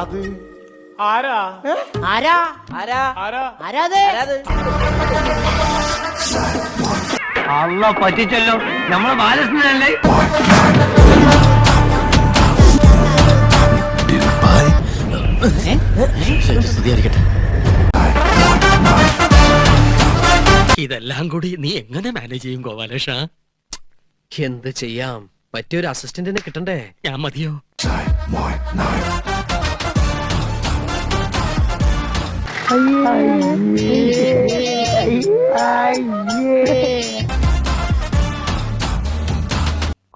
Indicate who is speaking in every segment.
Speaker 1: അത്?
Speaker 2: ആരാ
Speaker 3: ആരാ
Speaker 1: ആരാ
Speaker 2: ആരാ
Speaker 3: ആരാത്?
Speaker 4: അല്ല പറ്റിച്ചല്ലോ നമ്മളെ ബാലകൃഷ്ണനല്ലേ?
Speaker 5: ഇതെല്ലാം കൂടി നീ എങ്ങനെ മാനേജ് ചെയ്യും ഗോപാലേഷ?
Speaker 6: എന്ത് ചെയ്യാം, പറ്റിയൊരു അസിസ്റ്റന്റിനെ കിട്ടണ്ടേ?
Speaker 5: ഞാൻ മതിയോ?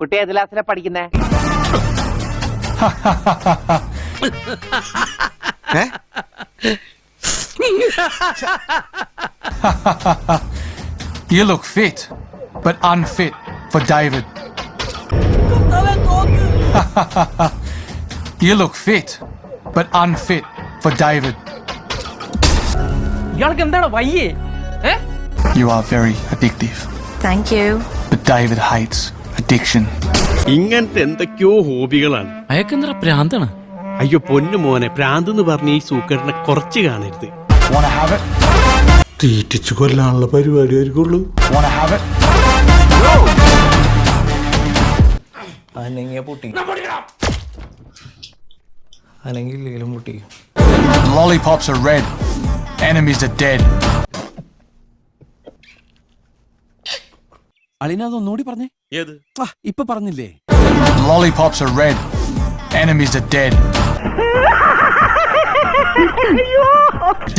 Speaker 1: കുട്ടി ഏത് ക്ലാസ്സിലാ പഠിക്കുന്നേ?
Speaker 7: You look fit, but unfit for David. You look fit, but unfit for David.
Speaker 4: ഇയാൾക്ക് എന്താണ് വയ്യേ?
Speaker 7: You are very addictive,
Speaker 8: Thank you.
Speaker 7: but David hates addiction.
Speaker 9: ഇങ്ങനത്തെ എന്തൊക്കെയോ ഹോബികളാണ്.
Speaker 5: അയക്കെന്തറ പ്രാന്താണ്?
Speaker 9: അയ്യോ പൊന്നു മോനെ, പ്രാന്ത് എന്ന് പറഞ്ഞ ഈ സൂക്കറിനെ കുറച്ച് കാണരുത്.
Speaker 7: Wanna have it?
Speaker 10: തീറ്റിച്ചു കൊല്ലാനുള്ള പരിപാടി ആയിരിക്കുള്ളൂ.
Speaker 7: Wanna have it?
Speaker 1: അനങ്ങിയ പൊട്ടി, അനങ്ങിയില്ലെങ്കിലും പൊട്ടി.
Speaker 7: Lollipops are red. Enemies are dead.
Speaker 10: അളിന അതൊന്നുകൂടി പറഞ്ഞേ.
Speaker 9: ഏത്?
Speaker 10: ഇപ്പൊ പറഞ്ഞില്ലേ?
Speaker 7: Lollipops are red. Enemies are dead.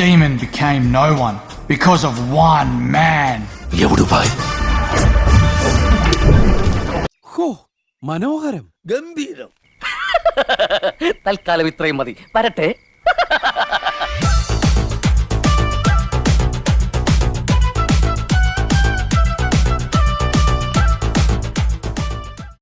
Speaker 7: Demon became no one because of one man.
Speaker 10: ഹോ, മനോഹരം.
Speaker 4: തൽക്കാലം ഇത്രയും മതി. വരട്ടെ.